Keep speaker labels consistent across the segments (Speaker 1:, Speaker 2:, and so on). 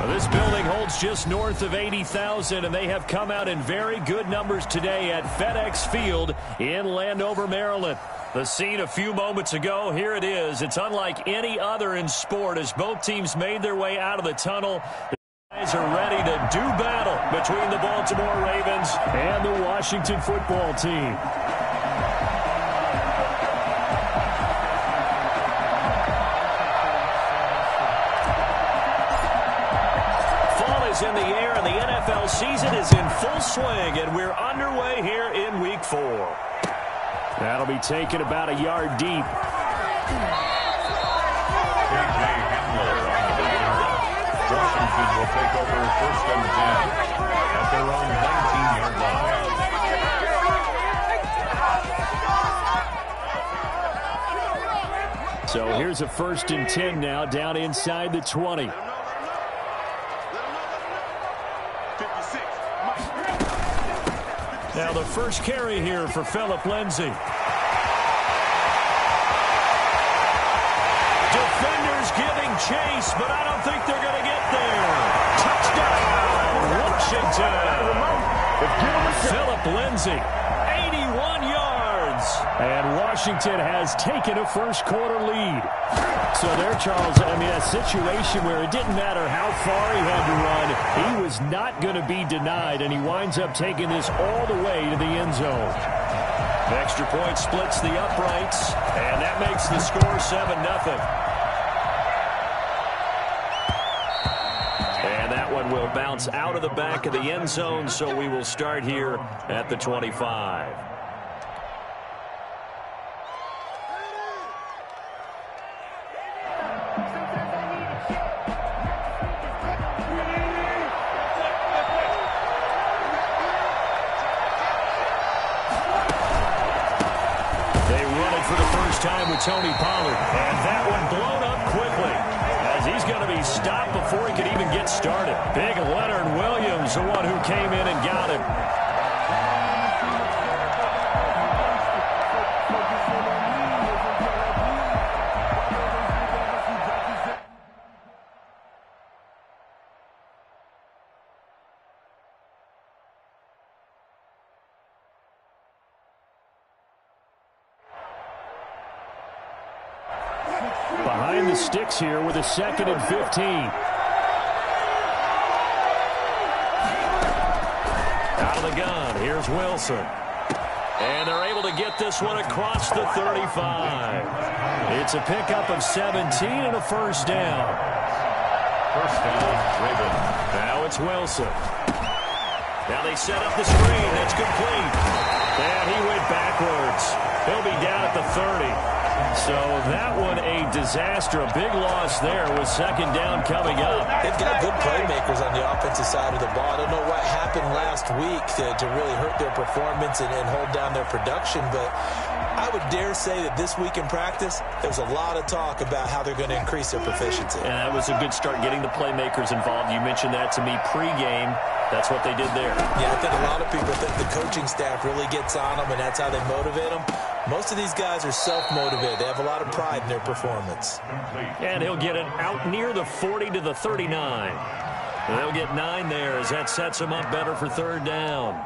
Speaker 1: This building holds just north of 80,000, and they have come out in very good numbers today at FedEx Field in Landover, Maryland. The scene a few moments ago, here it is. It's unlike any other in sport as both teams made their way out of the tunnel. The guys are ready to do battle between the Baltimore Ravens and the Washington football team. In the air, and the NFL season is in full swing, and we're underway here in Week 4. That'll be taken about a yard deep.
Speaker 2: J.J. Hamler on the leader. Washington will take over 1st and 10 at their own 19-yard line.
Speaker 1: So here's a 1st and 10 now, down inside the 20. Now the first carry here for Phillip Lindsay. Defenders giving chase, but I don't think they're going to get there. Touchdown, Washington. Phillip Lindsay, 81 yards. And Washington has taken a first-quarter lead. So there, Charles, I mean, a situation where it didn't matter how far he had to run. He was not going to be denied, and he winds up taking this all the way to the end zone. The extra point splits the uprights, and that makes the score 7-0. And that one will bounce out of the back of the end zone, so we will start here at the 25. Time with Tony Pollard, and that one blown up quickly as he's going to be stopped before he could even get started. Big Leonard Williams, the one who came in and got him. Behind the sticks here with a 2nd and 15. Out of the gun, here's Wilson. And they're able to get this one across the 35. It's a pickup of 17 and a first down.
Speaker 2: First down, Ravens.
Speaker 1: Now it's Wilson. Now they set up the screen. That's complete. And he went backwards. He'll be down at the 30. So that one a disaster. A big loss there with 2nd down coming up.
Speaker 3: They've got good playmakers on the offensive side of the ball. I don't know what happened last week to really hurt their performance and hold down their production, but I would dare say that this week in practice, there's a lot of talk about how they're going to increase their proficiency.
Speaker 1: And that was a good start getting the playmakers involved. You mentioned that to me pregame. That's what they did there.
Speaker 3: Yeah, I think a lot of people think the coaching staff really gets on them, and that's how they motivate them. Most of these guys are self-motivated. They have a lot of pride in their performance.
Speaker 1: And he'll get it out near the 40 to the 39. And they'll get 9 there as that sets them up better for 3rd down.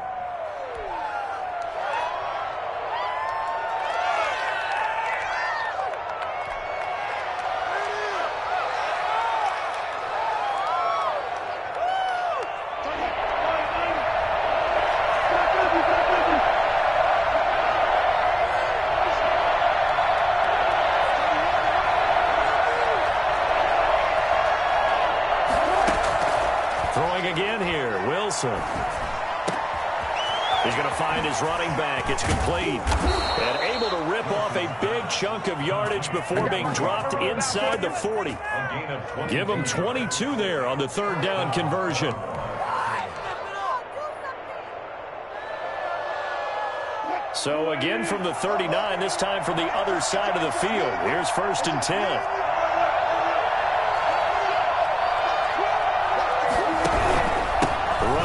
Speaker 1: He's going to find his running back. It's complete. And able to rip off a big chunk of yardage before being dropped inside the 40. Give him 22 there on the 3rd down conversion. So again from the 39, this time from the other side of the field. Here's 1st and 10.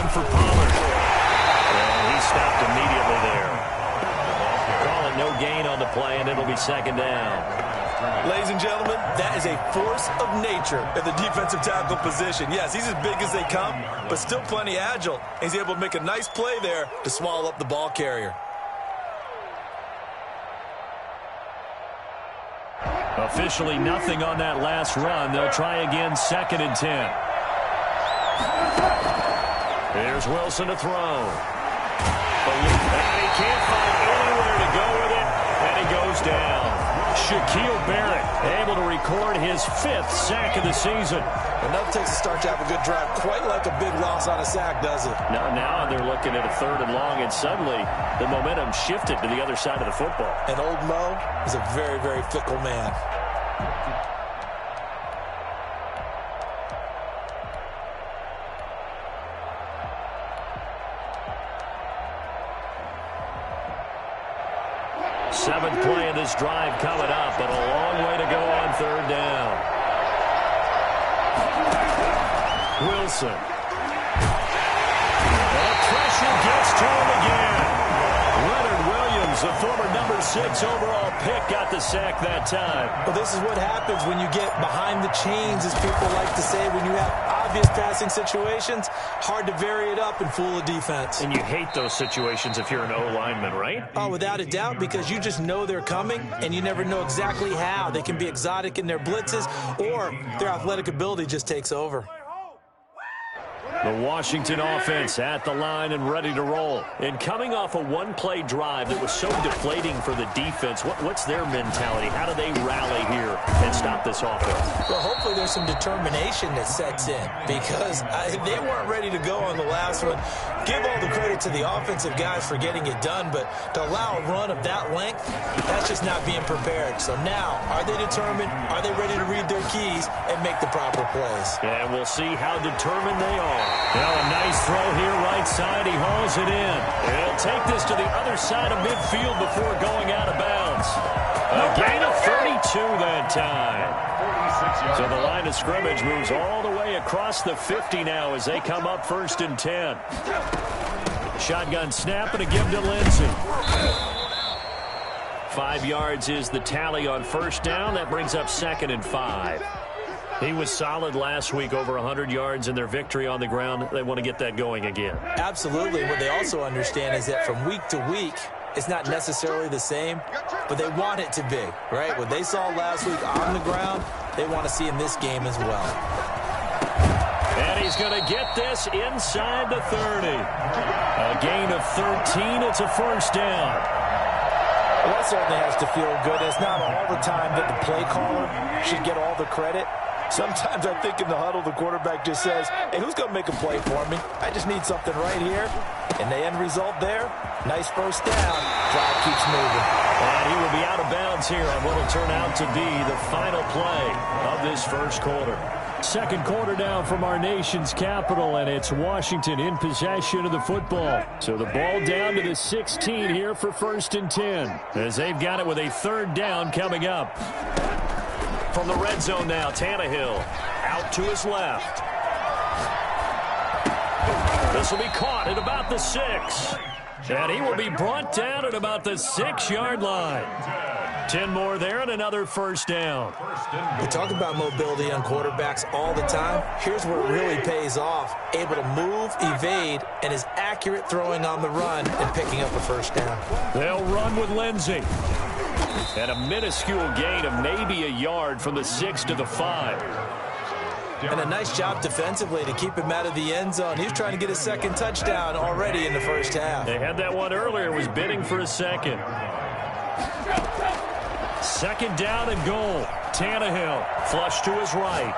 Speaker 1: For Pollard. And he stopped immediately there. Call it no gain on the play, and it'll be 2nd down.
Speaker 3: Ladies and gentlemen, that is a force of nature in the defensive tackle position. Yes, he's as big as they come, but still plenty agile. He's able to make a nice play there to swallow up the ball carrier.
Speaker 1: Officially nothing on that last run. They'll try again, 2nd and 10. Here's Wilson to throw. And he can't find anywhere to go with it, and he goes down. Shaquille Barrett able to record his 5th sack of the season.
Speaker 3: Enough takes a start to have a good drive. Quite like a big loss on a sack, does it?
Speaker 1: Now they're looking at a 3rd and long, and suddenly the momentum shifted to the other side of the football.
Speaker 3: And old Mo is a very, very fickle man.
Speaker 1: Seventh play of this drive coming up, but a long way to go on 3rd down. Wilson. And pressure gets to him again. Leonard Williams, the former number 6 overall pick, got the sack that time.
Speaker 3: Well, this is what happens when you get behind the chains, as people like to say. When you have obvious passing situations, hard to vary it up and fool a defense.
Speaker 1: And you hate those situations if you're an O-lineman, right?
Speaker 3: Oh, without a doubt, because you just know they're coming, and you never know exactly how. They can be exotic in their blitzes, or their athletic ability just takes over.
Speaker 1: The Washington offense at the line and ready to roll. And coming off a one-play drive that was so deflating for the defense, what's their mentality? How do they rally here and stop this offense?
Speaker 3: Well, hopefully there's some determination that sets in, because they weren't ready to go on the last one. Give all the credit to the offensive guys for getting it done, but to allow a run of that length, that's just not being prepared. So now, are they determined? Are they ready to read their keys and make the proper plays?
Speaker 1: And we'll see how determined they are. Now a nice throw here right side. He hauls it in. He'll take this to the other side of midfield before going out of bounds. A gain of 32 that time. So the line of scrimmage moves all the way across the 50 now as they come up 1st and 10. Shotgun snap and a give to Lindsey. 5 yards is the tally on 1st down. That brings up 2nd and 5. He was solid last week, over 100 yards in their victory on the ground. They want to get that going again.
Speaker 3: Absolutely. What they also understand is that from week to week, it's not necessarily the same, but they want it to be, right? What they saw last week on the ground, they want to see in this game as well.
Speaker 1: And he's going to get this inside the 30. A gain of 13. It's a 1st down.
Speaker 3: Well, that certainly has to feel good. It's not all the time that the play caller should get all the credit. Sometimes I think in the huddle, the quarterback just says, hey, who's going to make a play for me? I just need something right here. And the end result there, nice 1st down. Drive keeps moving.
Speaker 1: And he will be out of bounds here on what will turn out to be the final play of this 1st quarter. 2nd quarter now from our nation's capital, and it's Washington in possession of the football. So the ball down to the 16 here for 1st and 10, as they've got it with a 3rd down coming up. From the red zone now, Tannehill out to his left. This will be caught at about the 6. And he will be brought down at about the 6-yard line. 10 more there and another 1st down.
Speaker 3: We talk about mobility on quarterbacks all the time. Here's where it really pays off. Able to move, evade, and is accurate throwing on the run and picking up a 1st down.
Speaker 1: They'll run with Lindsey. And a minuscule gain of maybe a yard from the 6 to the 5.
Speaker 3: And a nice job defensively to keep him out of the end zone. He was trying to get a 2nd touchdown already in the 1st half.
Speaker 1: They had that one earlier, was bidding for a 2nd. 2nd down and goal. Tannehill flush to his right.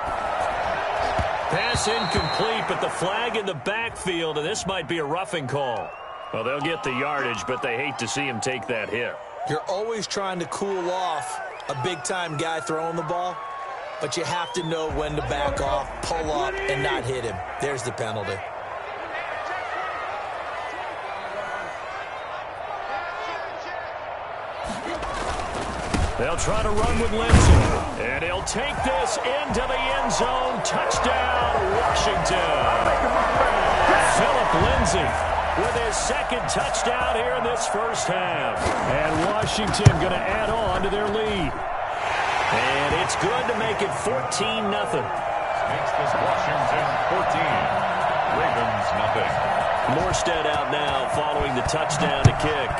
Speaker 1: Pass incomplete, but the flag in the backfield, and this might be a roughing call. Well, they'll get the yardage, but they hate to see him take that hit.
Speaker 3: You're always trying to cool off a big-time guy throwing the ball, but you have to know when to back off, pull up, and not hit him. There's the penalty.
Speaker 1: They'll try to run with Lindsey, and he'll take this into the end zone. Touchdown, Washington. Philip Lindsay with his 2nd touchdown here in this 1st half. And Washington going to add on to their lead. And it's good to make it 14-0.
Speaker 2: Makes this Washington 14. Ravens nothing.
Speaker 1: Morstead out now following the touchdown to kick.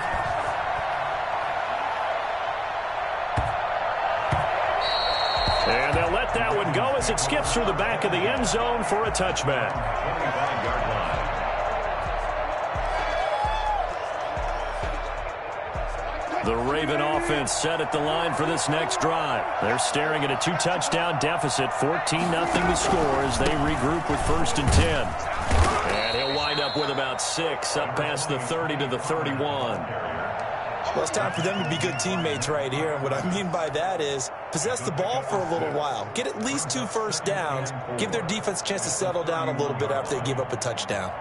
Speaker 1: And they'll let that one go as it skips through the back of the end zone for a touchback.
Speaker 2: 25-yard line.
Speaker 1: The Raven offense set at the line for this next drive. They're staring at a 2-touchdown deficit, 14-0 the score as they regroup with 1st and 10. And he'll wind up with about 6 up past the 30 to the 31.
Speaker 3: Well, it's time for them to be good teammates right here. And what I mean by that is possess the ball for a little while. Get at least 2 first downs. Give their defense a chance to settle down a little bit after they give up a touchdown.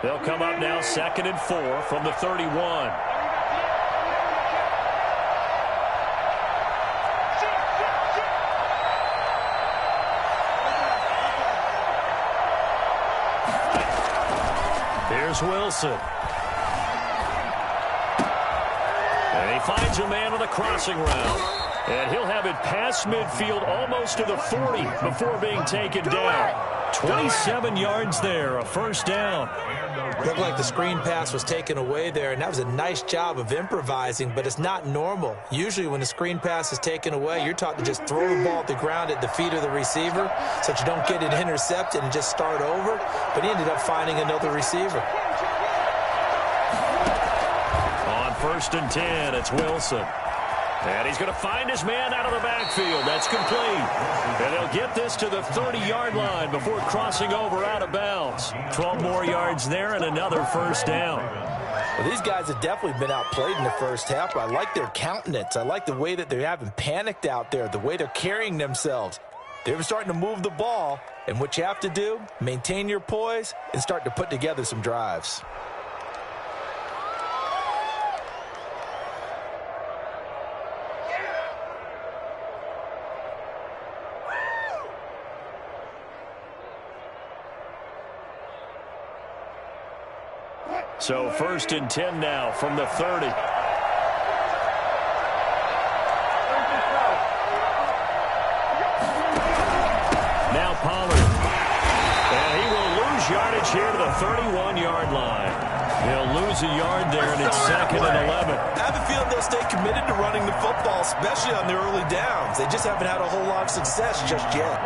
Speaker 1: They'll come up now 2nd and 4 from the 31. Here's Wilson. And he finds a man on the crossing route. And he'll have it past midfield almost to the 40 before being taken down. 27 yards there, a 1st down.
Speaker 3: Looked like the screen pass was taken away there, and that was a nice job of improvising, but it's not normal. Usually when the screen pass is taken away, you're taught to just throw the ball at the ground at the feet of the receiver so that you don't get it intercepted and just start over, but he ended up finding another receiver.
Speaker 1: On 1st and 10, it's Wilson. And he's going to find his man out of the backfield. That's complete. And they'll get this to the 30-yard line before crossing over out of bounds. 12 more yards there and another 1st down.
Speaker 3: Well, these guys have definitely been outplayed in the first half, but I like their countenance. I like the way that they haven't panicked out there, the way they're carrying themselves. They're starting to move the ball, and what you have to do, maintain your poise and start to put together some drives.
Speaker 1: So 1st and 10 now from the 30. Now Pollard. And he will lose yardage here to the 31-yard line. He'll lose a yard there, and it's 2nd and 11.
Speaker 3: I have a feeling they'll stay committed to running the football, especially on the early downs. They just haven't had a whole lot of success just yet.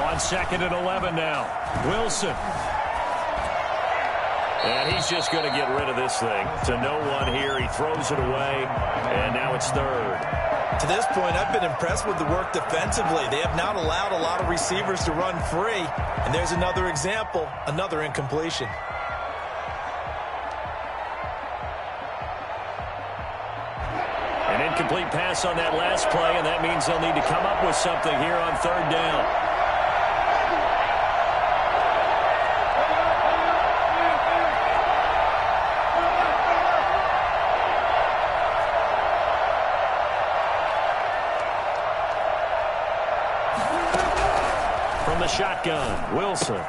Speaker 1: On 2nd and 11 now. Wilson. And he's just going to get rid of this thing. To no one here. He throws it away. And now it's 3rd.
Speaker 3: To this point, I've been impressed with the work defensively. They have not allowed a lot of receivers to run free. And there's another example, another incompletion.
Speaker 1: An incomplete pass on that last play, and that means they'll need to come up with something here on 3rd down. From the shotgun, Wilson.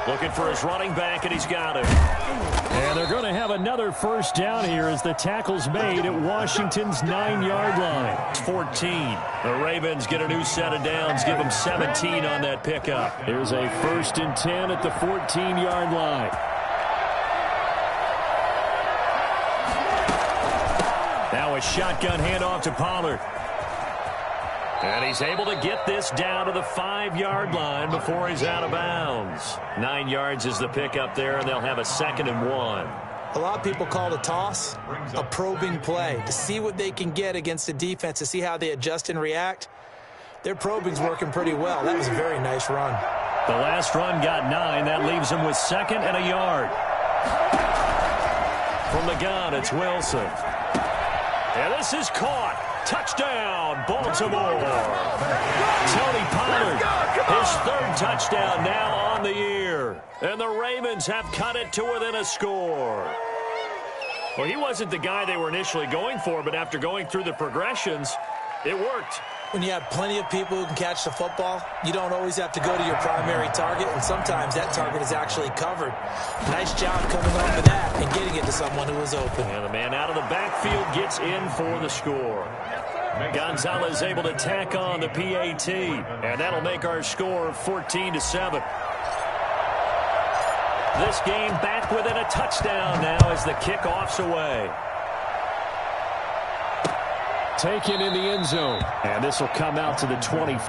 Speaker 1: Looking for his running back, and he's got it. And they're going to have another 1st down here as the tackle's made at Washington's 9-yard line. It's 14. The Ravens get a new set of downs, give them 17 on that pickup. Here's a 1st and 10 at the 14-yard line. Now a shotgun handoff to Pollard. And he's able to get this down to the 5-yard line before he's out of bounds. 9 yards is the pickup there, and they'll have a 2nd and 1.
Speaker 3: A lot of people call it a toss, a probing play, to see what they can get against the defense, to see how they adjust and react. Their probing's working pretty well. That was a very nice run.
Speaker 1: The last run got 9. That leaves him with 2nd and a yard. From the gun, it's Wilson. And this is caught. Touchdown, Baltimore. Tony Pollard, his third touchdown now on the year. And the Ravens have cut it to within a score. Well, he wasn't the guy they were initially going for, but after going through the progressions, it worked.
Speaker 3: When you have plenty of people who can catch the football, you don't always have to go to your primary target, and sometimes that target is actually covered. Nice job coming off of that and getting it to someone who was open.
Speaker 1: And the man out of the backfield gets in for the score. Gonzalez able to tack on the PAT, and that'll make our score 14-7. This game back within a touchdown now as the kickoff's away. Taken in the end zone. And this will come out to the 20.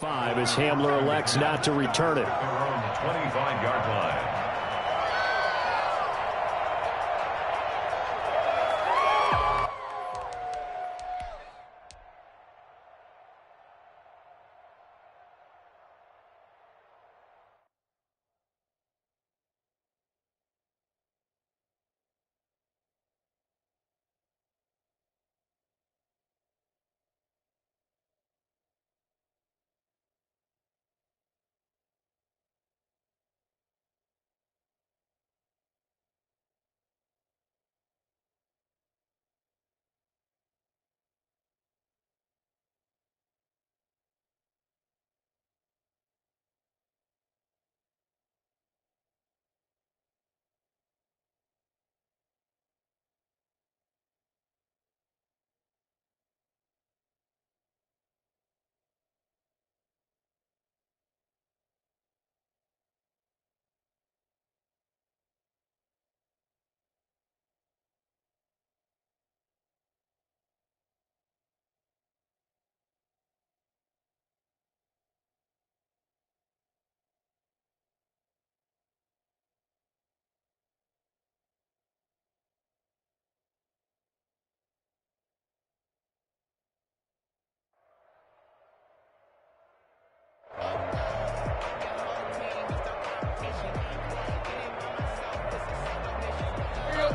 Speaker 1: Five as Hamler elects not to return it.
Speaker 2: Around the 25-yard line.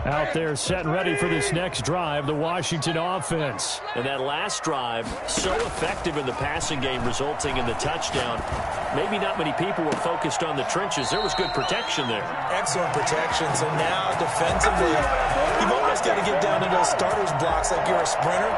Speaker 1: Out there set and ready for this next drive, the Washington offense.
Speaker 4: And that last drive, so effective in the passing game, resulting in the touchdown. Maybe not many people were focused on the trenches. There was good protection there.
Speaker 3: Excellent protection. So now defensively, you've almost got to get down to those starters blocks like you're a sprinter.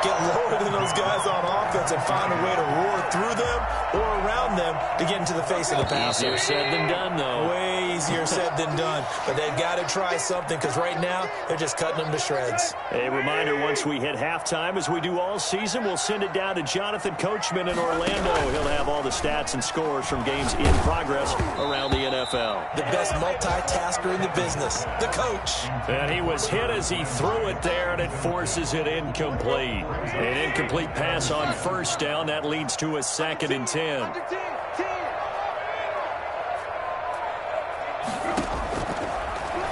Speaker 3: Get lower than those guys on offense and find a way to roar through them or around them to get into the face of the passer.
Speaker 4: Easier said than done, though.
Speaker 3: Way easier said than done. But they've got to try something because right now they're just cutting them to shreds.
Speaker 1: A reminder, once we hit halftime, as we do all season, we'll send it down to Jonathan Coachman in Orlando. He'll have all the stats and scores from games in progress around the NFL.
Speaker 3: The best multitasker in the business, the coach.
Speaker 1: And he was hit as he threw it there, and it forces it incomplete. An incomplete pass on first down. That leads to a 2nd and 10.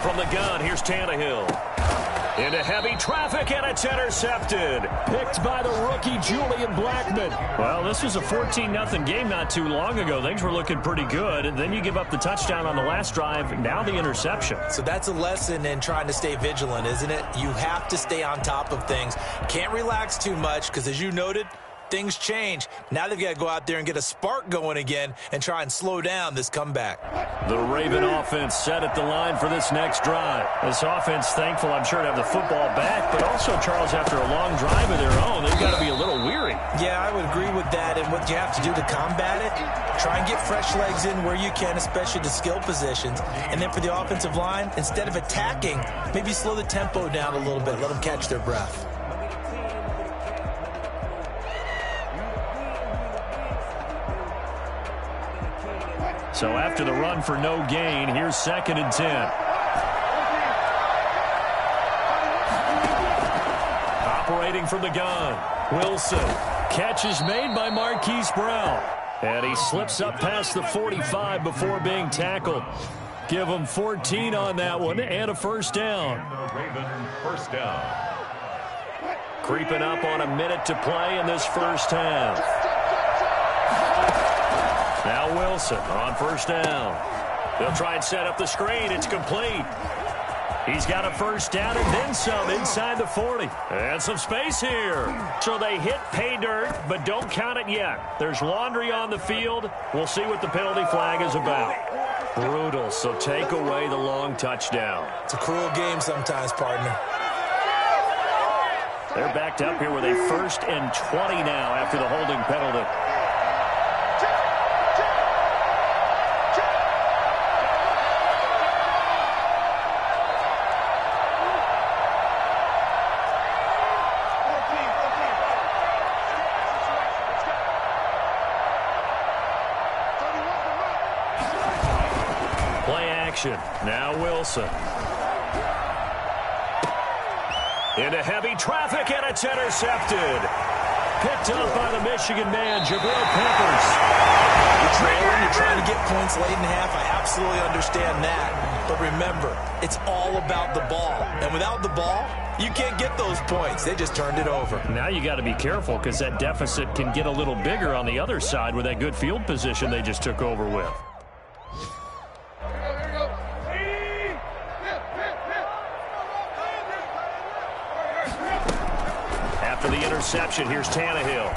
Speaker 1: From the gun, here's Tannehill. Into heavy traffic, and it's intercepted. Picked by the rookie, Julian Blackmon. Well, this was a 14-0 game not too long ago. Things were looking pretty good, and then you give up the touchdown on the last drive, now the interception.
Speaker 3: So that's a lesson in trying to stay vigilant, isn't it? You have to stay on top of things. Can't relax too much because, as you noted, things change. Now they've got to go out there and get a spark going again and try and slow down this comeback.
Speaker 1: The Raven offense set at the line for this next drive. This offense thankful, I'm sure, to have the football back, but also, Charles, after a long drive of their own, they've got to be a little weary.
Speaker 3: Yeah, I would agree with that, and what you have to do to combat it, try and get fresh legs in where you can, especially to skill positions. And then for the offensive line, instead of attacking, maybe slow the tempo down a little bit, let them catch their breath.
Speaker 1: So after the run for no gain, here's 2nd and 10. Operating from the gun, Wilson. Catch is made by Marquise Brown. And he slips up past the 45 before being tackled. Give him 14 on that one and a first down.
Speaker 2: Raven first down.
Speaker 1: Creeping up on a minute to play in this first half. Now Wilson on first down. They'll try and set up the screen. It's complete. He's got a first down and then some inside the 40. And some space here. So they hit pay dirt, but don't count it yet. There's laundry on the field. We'll see what the penalty flag is about. Brutal, so take away the long touchdown.
Speaker 3: It's a cruel game sometimes, partner.
Speaker 1: They're backed up here with a 1st and 20 now after the holding penalty. Now Wilson. Into heavy traffic, and it's intercepted. Picked up by the Michigan man, Jabril Peppers.
Speaker 3: You're trailing, you're trying to get points late in the half. I absolutely understand that. But remember, it's all about the ball. And without the ball, you can't get those points. They just turned it over.
Speaker 1: Now you got to be careful because that deficit can get a little bigger on the other side with that good field position they just took over with. After the interception, here's Tannehill.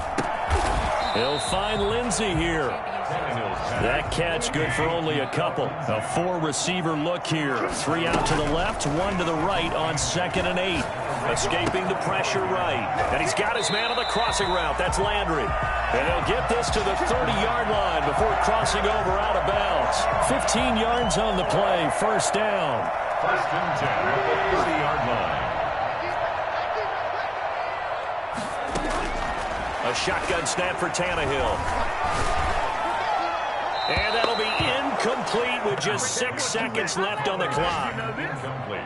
Speaker 1: He'll find Lindsey here. That catch good for only a couple. A 4-receiver look here. 3 out to the left, 1 to the right on 2nd and 8. Escaping the pressure right. And he's got his man on the crossing route. That's Landry. And they'll get this to the 30-yard line before crossing over out of bounds. 15 yards on the play. First down.
Speaker 2: 1st and 10 at the 30-yard line.
Speaker 1: A shotgun snap for Tannehill. And that'll be incomplete with just 6 seconds left on the clock.
Speaker 2: Incomplete.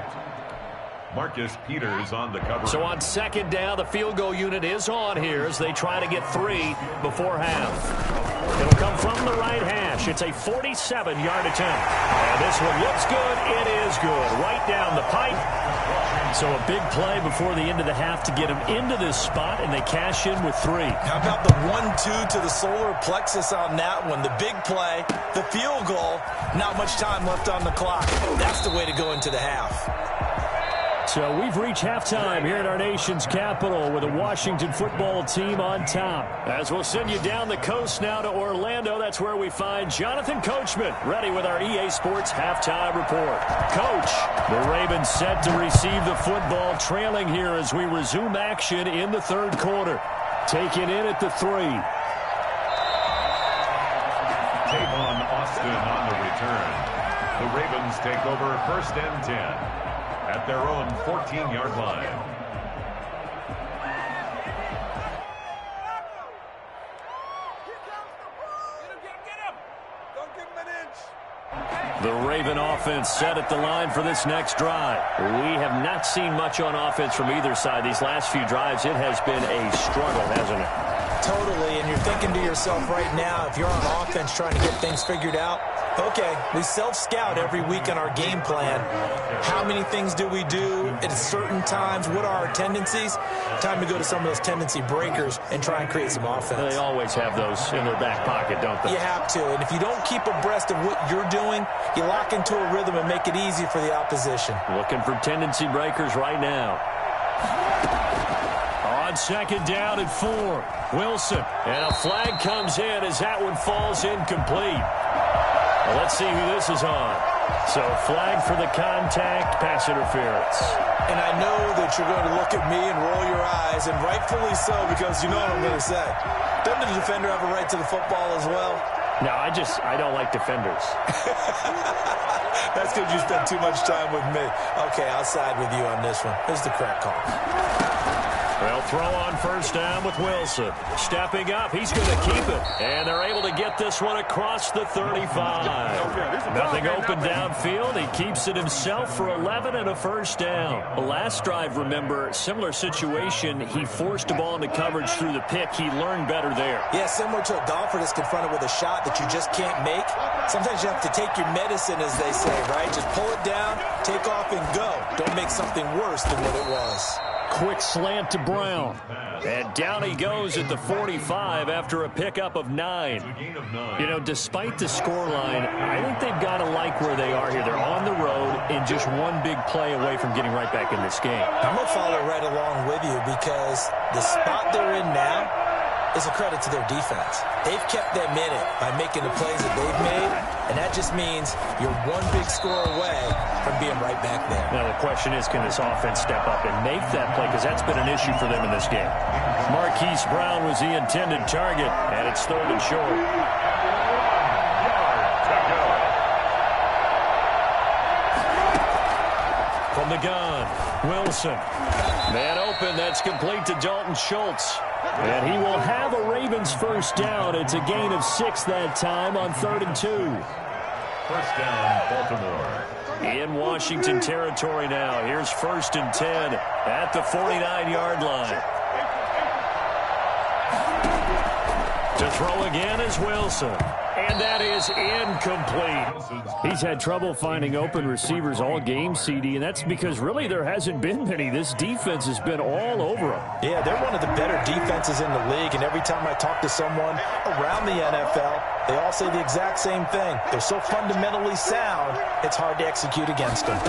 Speaker 2: Marcus Peters on the cover.
Speaker 1: So on 2nd down, the field goal unit is on here as they try to get 3 before half. It'll come from the right hash. It's a 47-yard attempt. And this one looks good. It is good. Right down the pipe. So a big play before the end of the half to get him into this spot, and they cash in with 3.
Speaker 3: How about the 1-2 to the solar plexus on that one? The big play, the field goal, not much time left on the clock. That's the way to go into the half.
Speaker 1: So we've reached halftime here at our nation's capital with the Washington football team on top. As we'll send you down the coast now to Orlando, that's where we find Jonathan Coachman ready with our EA Sports halftime report. Coach, the Ravens set to receive the football, trailing here as we resume action in the third quarter. Taken in at the 3.
Speaker 2: Tavon Austin on the return. The Ravens take over 1st and 10 at their own 14-yard line.
Speaker 1: The Raven offense set at the line for this next drive. We have not seen much on offense from either side. These last few drives, it has been a struggle, hasn't it?
Speaker 3: Totally, and you're thinking to yourself right now, if you're on offense trying to get things figured out, okay, we self-scout every week on our game plan. How many things do we do at certain times? What are our tendencies? Time to go to some of those tendency breakers and try and create some offense.
Speaker 1: They always have those in their back pocket, don't they?
Speaker 3: You have to, and if you don't keep abreast of what you're doing, you lock into a rhythm and make it easy for the opposition.
Speaker 1: Looking for tendency breakers right now. On 2nd down and 4, Wilson. And a flag comes in as that one falls incomplete. Well, let's see who this is on. So flag for the contact, pass interference.
Speaker 3: And I know that you're going to look at me and roll your eyes, and rightfully so, because you know what I'm going to say. Doesn't the defender have a right to the football as well?
Speaker 1: No, I don't like defenders.
Speaker 3: That's because you spend too much time with me. Okay, I'll side with you on this one. Here's the correct call.
Speaker 1: Well, throw on 1st down with Wilson. Stepping up, he's going to keep it. And they're able to get this one across the 35. Nothing open downfield. He keeps it himself for 11 and a 1st down. The last drive, remember, similar situation. He forced a ball into coverage through the pick. He learned better there.
Speaker 3: Yeah, similar to a golfer that's confronted with a shot that you just can't make. Sometimes you have to take your medicine, as they say, right? Just pull it down, take off, and go. Don't make something worse than what it was.
Speaker 1: Quick slant to Brown. And down he goes at the 45 after a pickup of 9. You know, despite the scoreline, I think they've got to like where they are here. They're on the road and just one big play away from getting right back in this game.
Speaker 3: I'm going to follow right along with you because the spot they're in now is a credit to their defense. They've kept them in it by making the plays that they've made, and that just means you're one big score away from being right back there.
Speaker 1: Now, the question is, can this offense step up and make that play? Because that's been an issue for them in this game. Marquise Brown was the intended target, and it's 3rd and short. From the gun, Wilson. Man open, that's complete to Dalton Schultz. And he will have a Ravens 1st down. It's a gain of 6 that time on 3rd and 2.
Speaker 2: 1st down, Baltimore.
Speaker 1: In Washington territory now. Here's 1st and 10 at the 49-yard line. To throw again is Wilson. And that is incomplete. He's had trouble finding open receivers all game, CD, and that's because really there hasn't been many. This defense has been all over them.
Speaker 3: Yeah, they're one of the better defenses in the league, and every time I talk to someone around the NFL, they all say the exact same thing. They're so fundamentally sound, it's hard to execute against them.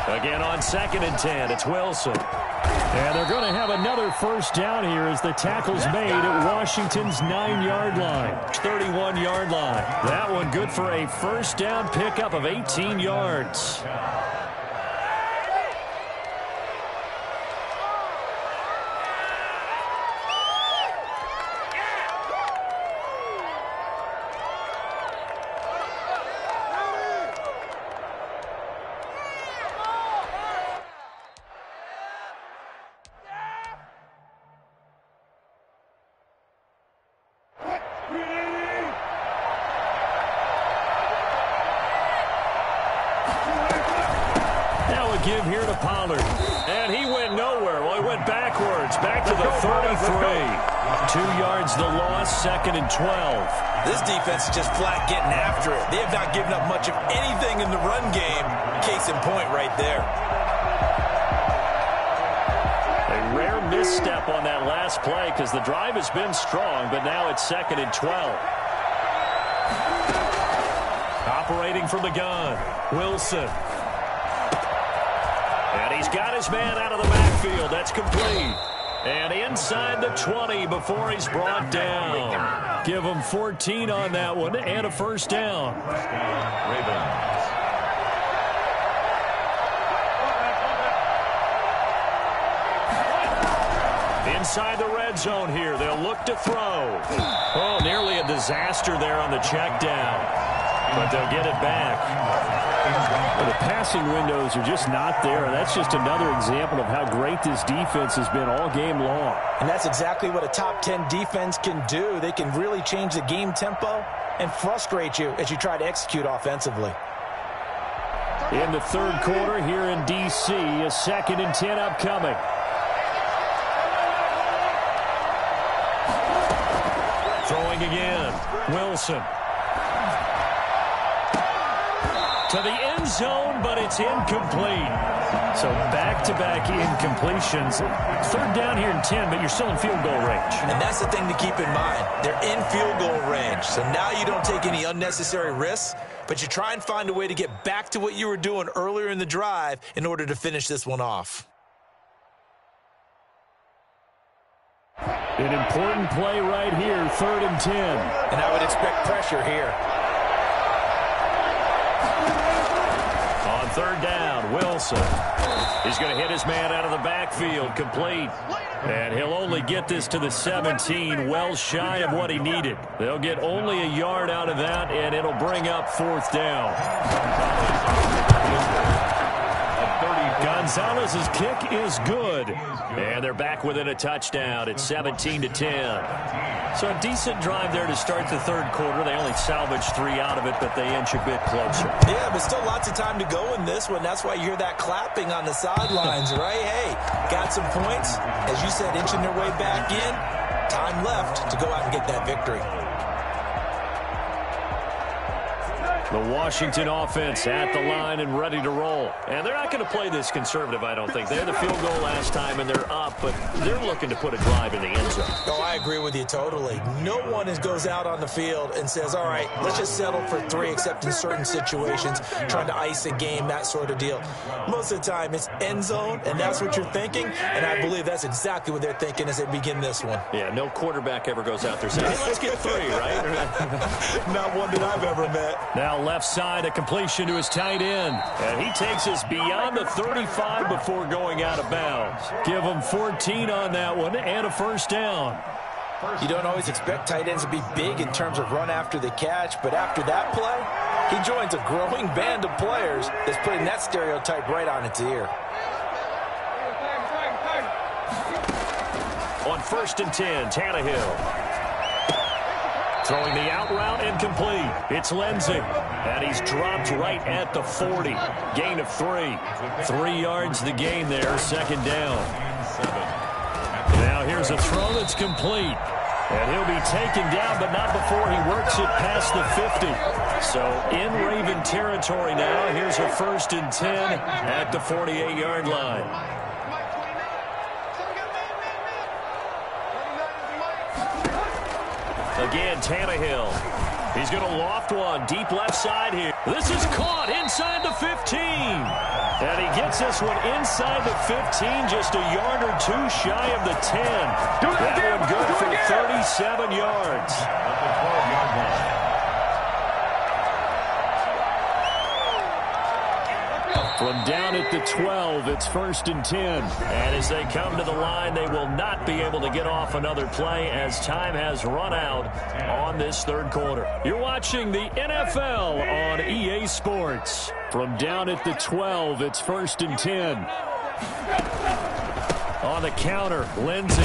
Speaker 1: Again on 2nd and 10, it's Wilson. And they're going to have another 1st down here as the tackle's made at Washington's 9-yard line. 31-yard line. That one good for a 1st down pickup of 18 yards. Give here to Pollard. And he went nowhere. Well, he went backwards. Back to the 33. 2 yards the loss, 2nd and 12.
Speaker 3: This defense is just flat getting after it. They have not given up much of anything in the run game. Case in point right there.
Speaker 1: A rare misstep on that last play because the drive has been strong, but now it's 2nd and 12. Operating from the gun, Wilson. And he's got his man out of the backfield. That's complete. And inside the 20 before he's brought down. Give him 14 on that one and a first down.
Speaker 2: Ravens.
Speaker 1: Inside the red zone here. They'll look to throw. Oh, nearly a disaster there on the check down. But they'll get it back. Well, the passing windows are just not there. That's just another example of how great this defense has been all game long.
Speaker 3: And that's exactly what a top 10 defense can do. They can really change the game tempo and frustrate you as you try to execute offensively.
Speaker 1: In the third quarter here in D.C., a 2nd and 10 upcoming. Throwing again. Wilson. To the end zone, but it's incomplete. So back-to-back incompletions. 3rd down here and 10, but you're still in field goal range.
Speaker 3: And that's the thing to keep in mind. They're in field goal range. So now you don't take any unnecessary risks, but you try and find a way to get back to what you were doing earlier in the drive in order to finish this one off.
Speaker 1: An important play right here, 3rd and 10.
Speaker 3: And I would expect pressure here.
Speaker 1: On 3rd down, Wilson. He's going to hit his man out of the backfield, complete. And he'll only get this to the 17, well shy of what he needed. They'll get only a yard out of that, and it'll bring up 4th down. Gonzalez's kick is good. And they're back within a touchdown. It's 17-10. So a decent drive there to start the 3rd quarter. They only salvaged 3 out of it, but they inch a bit closer.
Speaker 3: Yeah, but still lots of time to go in this one. That's why you hear that clapping on the sidelines, right? Hey, got some points. As you said, inching their way back in. Time left to go out and get that victory.
Speaker 1: The Washington offense at the line and ready to roll. And they're not going to play this conservative, I don't think. They had the field goal last time, and they're up, but they're looking to put a drive in the end zone.
Speaker 3: Oh, I agree with you totally. No one goes out on the field and says, all right, let's just settle for 3, except in certain situations, trying to ice a game, that sort of deal. Most of the time, it's end zone, and that's what you're thinking, and I believe that's exactly what they're thinking as they begin this one.
Speaker 1: Yeah, no quarterback ever goes out there saying, hey, let's get 3, right?
Speaker 3: Not one that I've ever met.
Speaker 1: Now left side, a completion to his tight end. And he takes us beyond the 35 before going out of bounds. Give him 14 on that one and a first down.
Speaker 3: You don't always expect tight ends to be big in terms of run after the catch, but after that play, he joins a growing band of players that's putting that stereotype right on its ear.
Speaker 1: On 1st and 10, Tannehill. Throwing the out route incomplete. It's Lindsey. And he's dropped right at the 40. Gain of 3. 3 yards the gain there. 2nd down. Now here's a throw that's complete. And he'll be taken down, but not before he works it past the 50. So in Raven territory now. Here's a 1st and 10 at the 48-yard line. Again, Tannehill. He's going to loft one deep left side here. This is caught inside the 15. And he gets this one inside the 15, just a yard or 2 shy of the 10. That one good for 37 yards.
Speaker 2: At the 12-yard line.
Speaker 1: From down at the 12, it's 1st and 10. And as they come to the line, they will not be able to get off another play as time has run out on this 3rd quarter. You're watching the NFL on EA Sports. From down at the 12, it's 1st and 10. On the counter, Lindsey.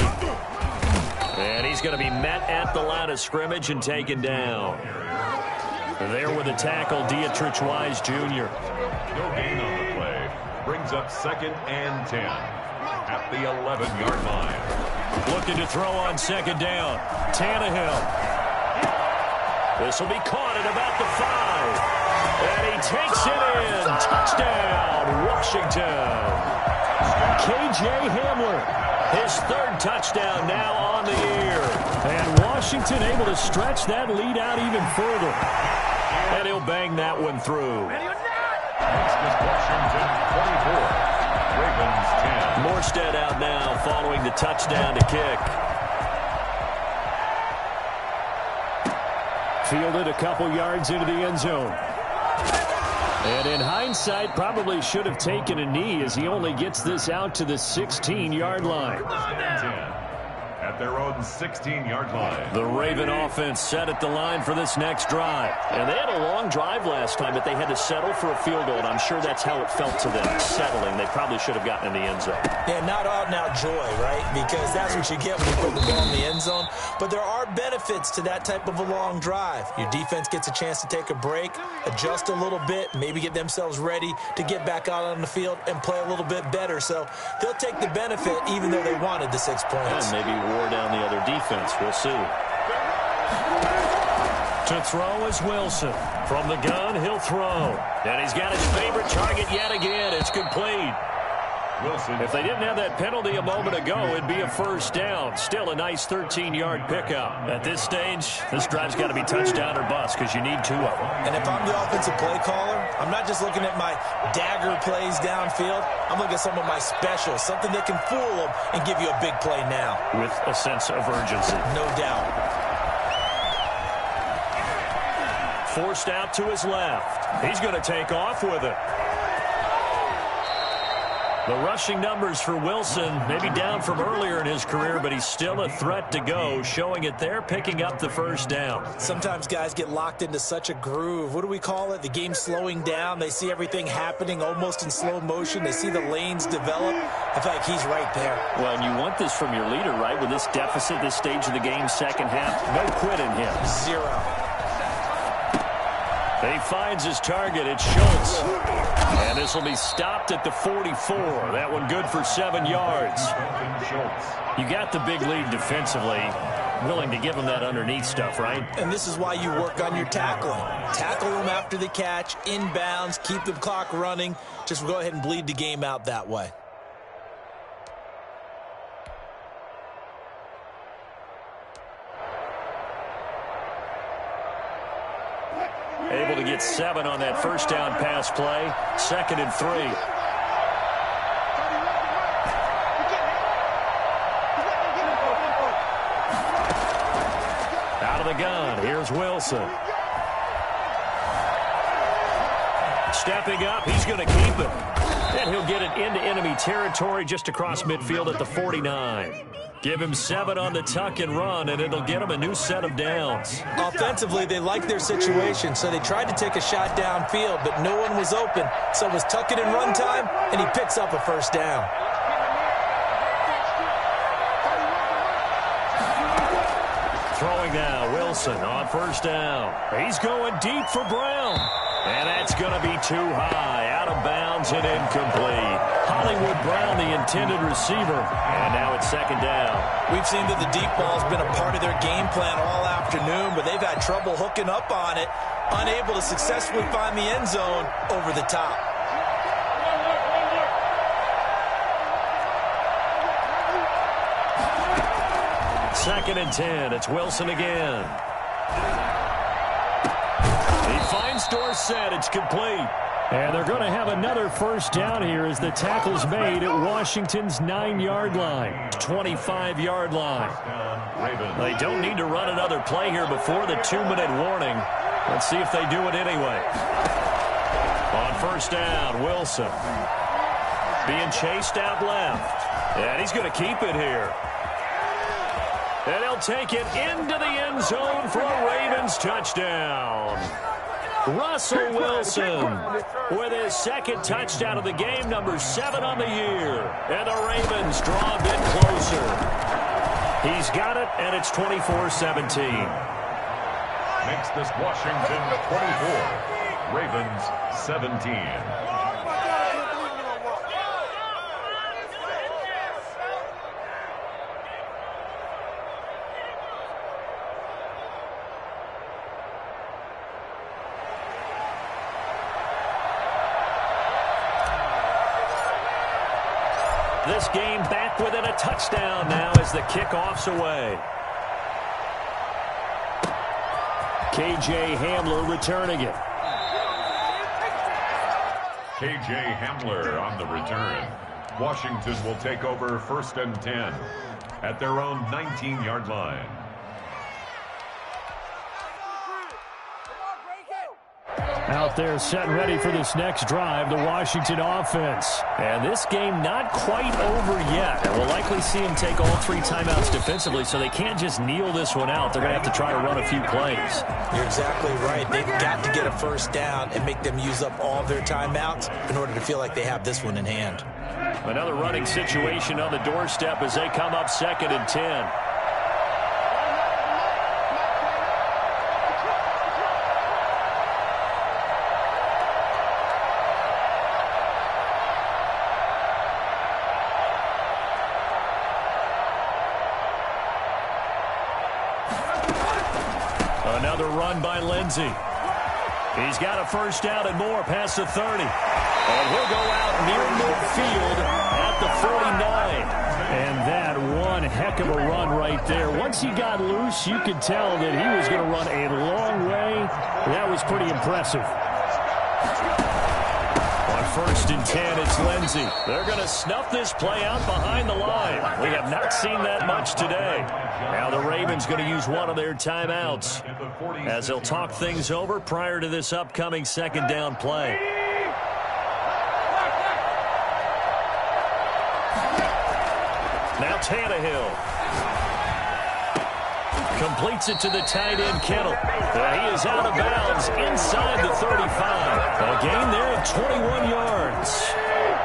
Speaker 1: And he's going to be met at the line of scrimmage and taken down. There with a tackle, Dietrich Wise Jr.
Speaker 2: No gain on the play. Brings up 2nd and 10 at the 11-yard line.
Speaker 1: Looking to throw on 2nd down. Tannehill. This will be caught at about the 5. And he takes it in. Touchdown, Washington. K.J. Hamler. His 3rd touchdown now on the year. And Washington able to stretch that lead out even further. And he'll bang that one through.
Speaker 2: Next is Washington 24. Ravens 10.
Speaker 4: Morstead out now following the touchdown to kick.
Speaker 1: Fielded a couple yards into the end zone. And in hindsight, probably should have taken a knee as he only gets this out to the 16-yard line.
Speaker 2: At their own 16-yard line.
Speaker 1: The Raven offense set at the line for this next drive.
Speaker 4: And they had a long drive last time, but they had to settle for a field goal, and I'm sure that's how it felt to them, settling. They probably should have gotten in the end zone.
Speaker 3: Yeah, not out-and-out joy, right? Because that's what you get when you put the ball in the end zone. But there are benefits to that type of a long drive. Your defense gets a chance to take a break, adjust a little bit, maybe get themselves ready to get back out on the field and play a little bit better. So they'll take the benefit even though they wanted the 6 points.
Speaker 4: And maybe wore down the other defense. We'll see.
Speaker 1: To throw is Wilson.
Speaker 4: From the gun, he'll throw. And he's got his favorite target yet again. It's complete.
Speaker 2: Wilson.
Speaker 1: If they didn't have that penalty a moment ago, it'd be a first down. Still a nice 13-yard pickup. At this stage, this drive's got to be touchdown or bust because you need 2 of them.
Speaker 3: And if I'm the offensive play caller, I'm not just looking at my dagger plays downfield. I'm looking at some of my specials, something that can fool them and give you a big play now.
Speaker 1: With a sense of urgency.
Speaker 3: No doubt.
Speaker 1: Forced out to his left. He's going to take off with it. The rushing numbers for Wilson, maybe down from earlier in his career, but he's still a threat to go, showing it there, picking up the first down.
Speaker 3: Sometimes guys get locked into such a groove. What do we call it? The game's slowing down. They see everything happening almost in slow motion. They see the lanes develop. I feel like he's right there.
Speaker 1: Well, and you want this from your leader, right? With this deficit, this stage of the game, second half, no quit in him.
Speaker 3: 0.
Speaker 1: He finds his target. It's Schultz. And this will be stopped at the 44. That one good for 7 yards. You got the big lead defensively. Willing to give him that underneath stuff, right?
Speaker 3: And this is why you work on your tackling. Tackle them after the catch, inbounds, keep the clock running. Just go ahead and bleed the game out that way.
Speaker 1: Able to get 7 on that first down pass play. 2nd and 3. Out of the gun. Here's Wilson. Stepping up. He's going to keep it. And he'll get it into enemy territory just across midfield at the 49. Give him 7 on the tuck and run, and it'll get him a new set of downs.
Speaker 3: Offensively, they like their situation, so they tried to take a shot downfield, but no one was open. So it was tuck it and run time, and he picks up a first down.
Speaker 1: Throwing now, Wilson on first down. He's going deep for Brown. And that's going to be too high. Out of bounds and incomplete. Hollywood Brown, the intended receiver. And now it's 2nd down.
Speaker 3: We've seen that the deep ball's been a part of their game plan all afternoon, but they've had trouble hooking up on it. Unable to successfully find the end zone over the top.
Speaker 1: Second and 10. It's Wilson again. He finds Dorsett. It's complete. And they're going to have another first down here as the tackle's made at Washington's 9-yard line. 25-yard line. They don't need to run another play here before the 2-minute warning. Let's see if they do it anyway. On first down, Wilson. Being chased out left. And he's going to keep it here. And he'll take it into the end zone for a Ravens touchdown. Russell Wilson with his 2nd touchdown of the game, number 7 on the year. And the Ravens draw a bit closer. He's got it, and it's 24-17.
Speaker 2: Makes this Washington 24, Ravens 17.
Speaker 1: This game back within a touchdown now as the kickoff's away. K.J. Hamler returning it.
Speaker 2: K.J. Hamler on the return. Washington will take over 1st and 10 at their own 19-yard line.
Speaker 1: Out there set and ready for this next drive, the Washington offense. And this game not quite over yet. And we'll likely see them take all 3 timeouts defensively, so they can't just kneel this one out. They're going to have to try to run a few plays.
Speaker 3: You're exactly right. They've got to get a first down and make them use up all of their timeouts in order to feel like they have this one in hand.
Speaker 1: Another running situation on the doorstep as they come up 2nd and 10. Another run by Lindsey. He's got a first down and more past the 30. And he'll go out near midfield at the 49. And that one heck of a run right there. Once he got loose, you could tell that he was going to run a long way. That was pretty impressive. On 1st and 10, it's Lindsey. They're going to snuff this play out behind the line. We have not seen that much today. Now the Ravens going to use one of their timeouts as they'll talk things over prior to this upcoming 2nd down play. Now Tannehill completes it to the tight end Kittle. He is out of bounds inside the 35. A gain there of 21 yards.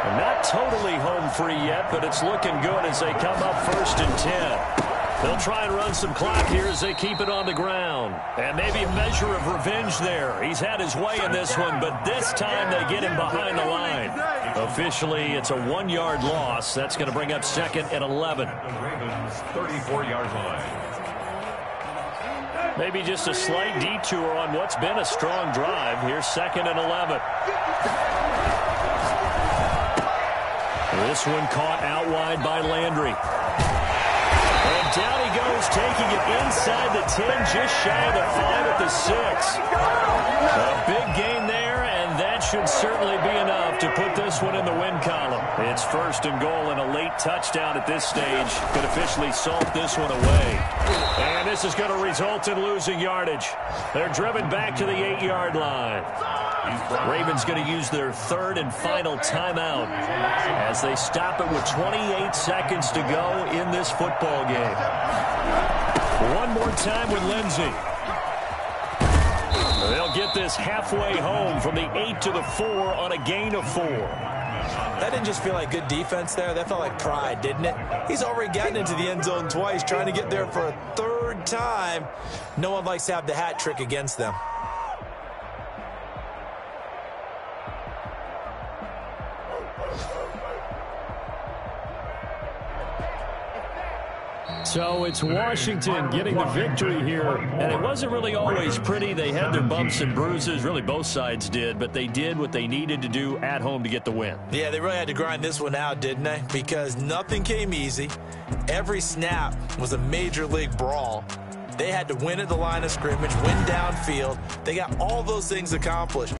Speaker 1: And not totally home free yet, but it's looking good as they come up 1st and 10. They'll try and run some clock here as they keep it on the ground. And maybe a measure of revenge there. He's had his way in this one, but this time they get him behind the line. Officially, it's a 1-yard loss. That's going to bring up 2nd and 11.
Speaker 2: The Ravens' 34-yard line.
Speaker 1: Maybe just a slight detour on what's been a strong drive. Here's 2nd and 11. This one caught out wide by Landry. And down he goes, taking it inside the 10, just shy of the 5 at the 6. A big gain there, and that should certainly be enough to put this one in the win column. It's 1st and goal and a late touchdown at this stage could officially salt this one away. And this is going to result in losing yardage. They're driven back to the 8-yard line. Ravens going to use their 3rd and final timeout as they stop it with 28 seconds to go in this football game. One more time with Lindsey. They'll get this halfway home from the 8 to the 4 on a gain of 4.
Speaker 3: That didn't just feel like good defense there. That felt like pride, didn't it? He's already gotten into the end zone twice, trying to get there for a 3rd time. No one likes to have the hat trick against them.
Speaker 1: So it's Washington getting the victory here, and it wasn't really always pretty. They had their bumps and bruises, really both sides did, but they did what they needed to do at home to get the win.
Speaker 3: Yeah, they really had to grind this one out, didn't they? Because nothing came easy. Every snap was a major league brawl. They had to win at the line of scrimmage, win downfield. They got all those things accomplished.